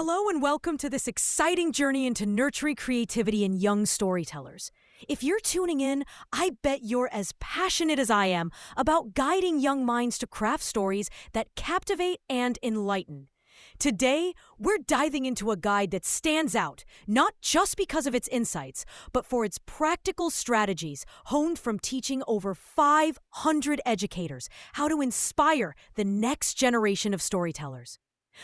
Hello and welcome to this exciting journey into nurturing creativity in young storytellers. If you're tuning in, I bet you're as passionate as I am about guiding young minds to craft stories that captivate and enlighten. Today, we're diving into a guide that stands out, not just because of its insights, but for its practical strategies honed from teaching over 500 educators how to inspire the next generation of storytellers.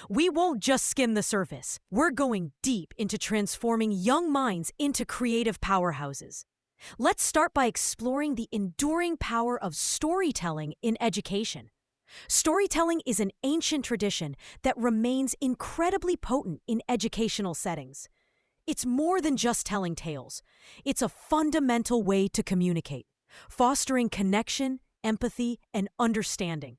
We won't just skim the surface. We're going deep into transforming young minds into creative powerhouses. Let's start by exploring the enduring power of storytelling in education. Storytelling is an ancient tradition that remains incredibly potent in educational settings. It's more than just telling tales. It's a fundamental way to communicate, fostering connection, empathy, and understanding.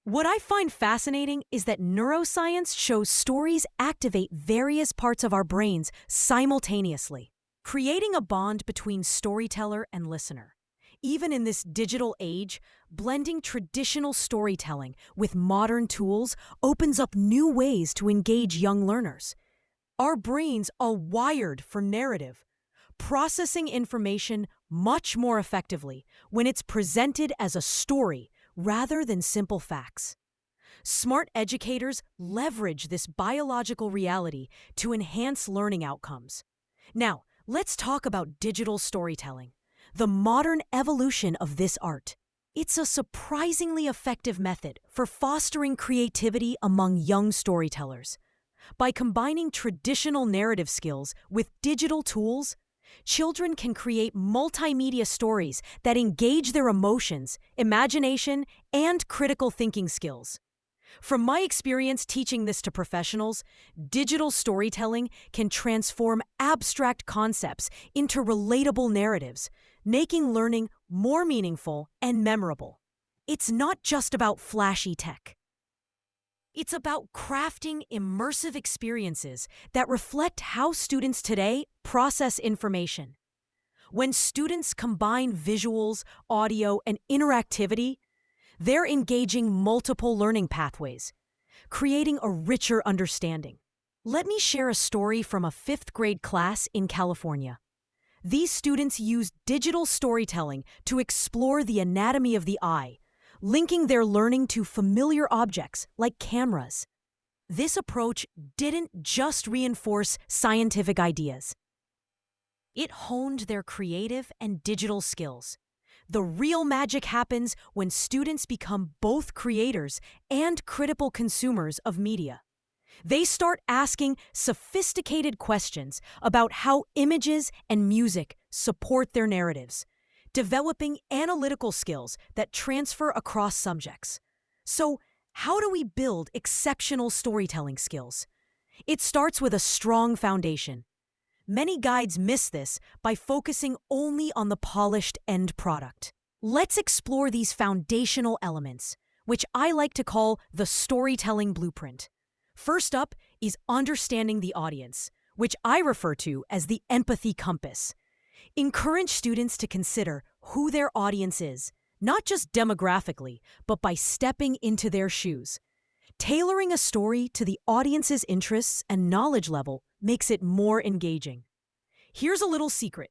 What I find fascinating is that neuroscience shows stories activate various parts of our brains simultaneously, creating a bond between storyteller and listener. Even in this digital age, blending traditional storytelling with modern tools opens up new ways to engage young learners. Our brains are wired for narrative, processing information much more effectively when it's presented as a story rather than simple facts. Smart educators leverage this biological reality to enhance learning outcomes. Now, let's talk about digital storytelling, the modern evolution of this art. It's a surprisingly effective method for fostering creativity among young storytellers. By combining traditional narrative skills with digital tools, children can create multimedia stories that engage their emotions, imagination, and critical thinking skills. From my experience teaching this to professionals, digital storytelling can transform abstract concepts into relatable narratives, making learning more meaningful and memorable. It's not just about flashy tech. It's about crafting immersive experiences that reflect how students today process information. When students combine visuals, audio, and interactivity, they're engaging multiple learning pathways, creating a richer understanding. Let me share a story from a 5th grade class in California. These students used digital storytelling to explore the anatomy of the eye, linking their learning to familiar objects like cameras. This approach didn't just reinforce scientific ideas. It honed their creative and digital skills. The real magic happens when students become both creators and critical consumers of media. They start asking sophisticated questions about how images and music support their narratives, developing analytical skills that transfer across subjects. So, how do we build exceptional storytelling skills? It starts with a strong foundation. Many guides miss this by focusing only on the polished end product. Let's explore these foundational elements, which I like to call the storytelling blueprint. First up is understanding the audience, which I refer to as the empathy compass. Encourage students to consider who their audience is, not just demographically, but by stepping into their shoes. Tailoring a story to the audience's interests and knowledge level makes it more engaging. Here's a little secret.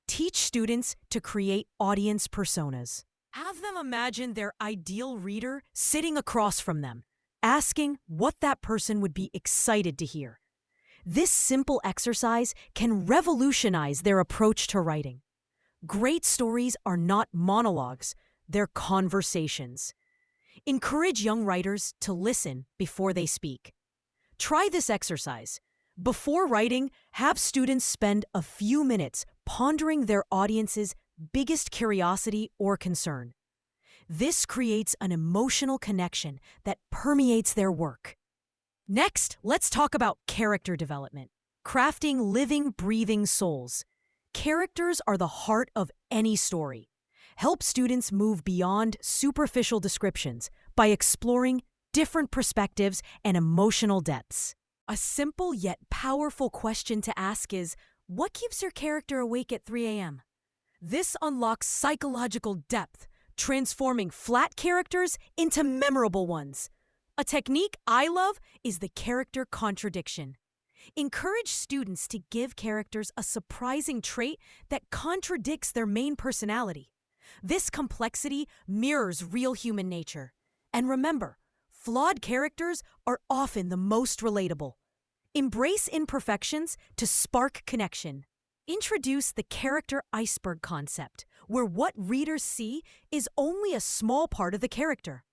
Teach students to create audience personas. Have them imagine their ideal reader sitting across from them, asking what that person would be excited to hear. This simple exercise can revolutionize their approach to writing. Great stories are not monologues, they're conversations. Encourage young writers to listen before they speak. Try this exercise. Before writing, have students spend a few minutes pondering their audience's biggest curiosity or concern. This creates an emotional connection that permeates their work. Next, let's talk about character development, crafting living, breathing souls. Characters are the heart of any story. Help students move beyond superficial descriptions by exploring different perspectives and emotional depths. A simple yet powerful question to ask is, what keeps your character awake at 3 a.m.? This unlocks psychological depth, transforming flat characters into memorable ones. A technique I love is the character contradiction. Encourage students to give characters a surprising trait that contradicts their main personality. This complexity mirrors real human nature. And remember, flawed characters are often the most relatable. Embrace imperfections to spark connection. Introduce the character iceberg concept, where what readers see is only a small part of the character.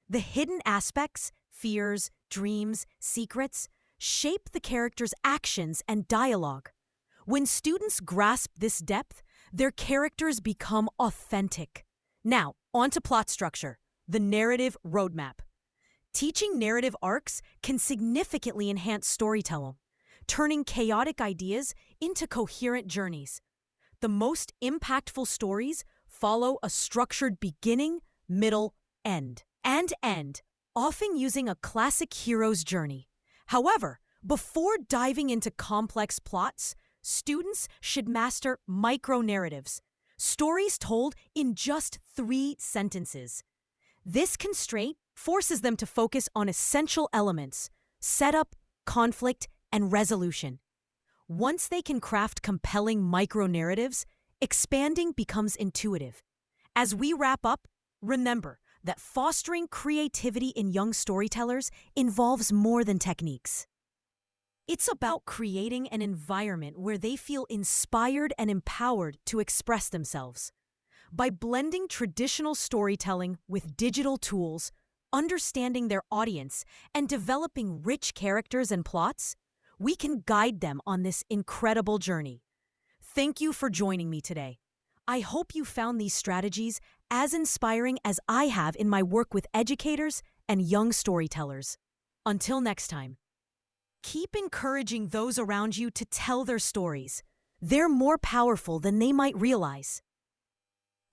The hidden aspects, fears, dreams, secrets, shape the character's actions and dialogue. When students grasp this depth, their characters become authentic. Now, on to plot structure, the narrative roadmap. Teaching narrative arcs can significantly enhance storytelling, turning chaotic ideas into coherent journeys. The most impactful stories follow a structured beginning, middle, end, often using a classic hero's journey. However, before diving into complex plots, students should master micro-narratives, stories told in just 3 sentences. This constraint forces them to focus on essential elements: setup, conflict, and resolution. Once they can craft compelling micro-narratives, expanding becomes intuitive. As we wrap up, remember that fostering creativity in young storytellers involves more than techniques. It's about creating an environment where they feel inspired and empowered to express themselves. By blending traditional storytelling with digital tools, understanding their audience, and developing rich characters and plots, we can guide them on this incredible journey. Thank you for joining me today. I hope you found these strategies as inspiring as I have in my work with educators and young storytellers. Until next time, keep encouraging those around you to tell their stories. They're more powerful than they might realize.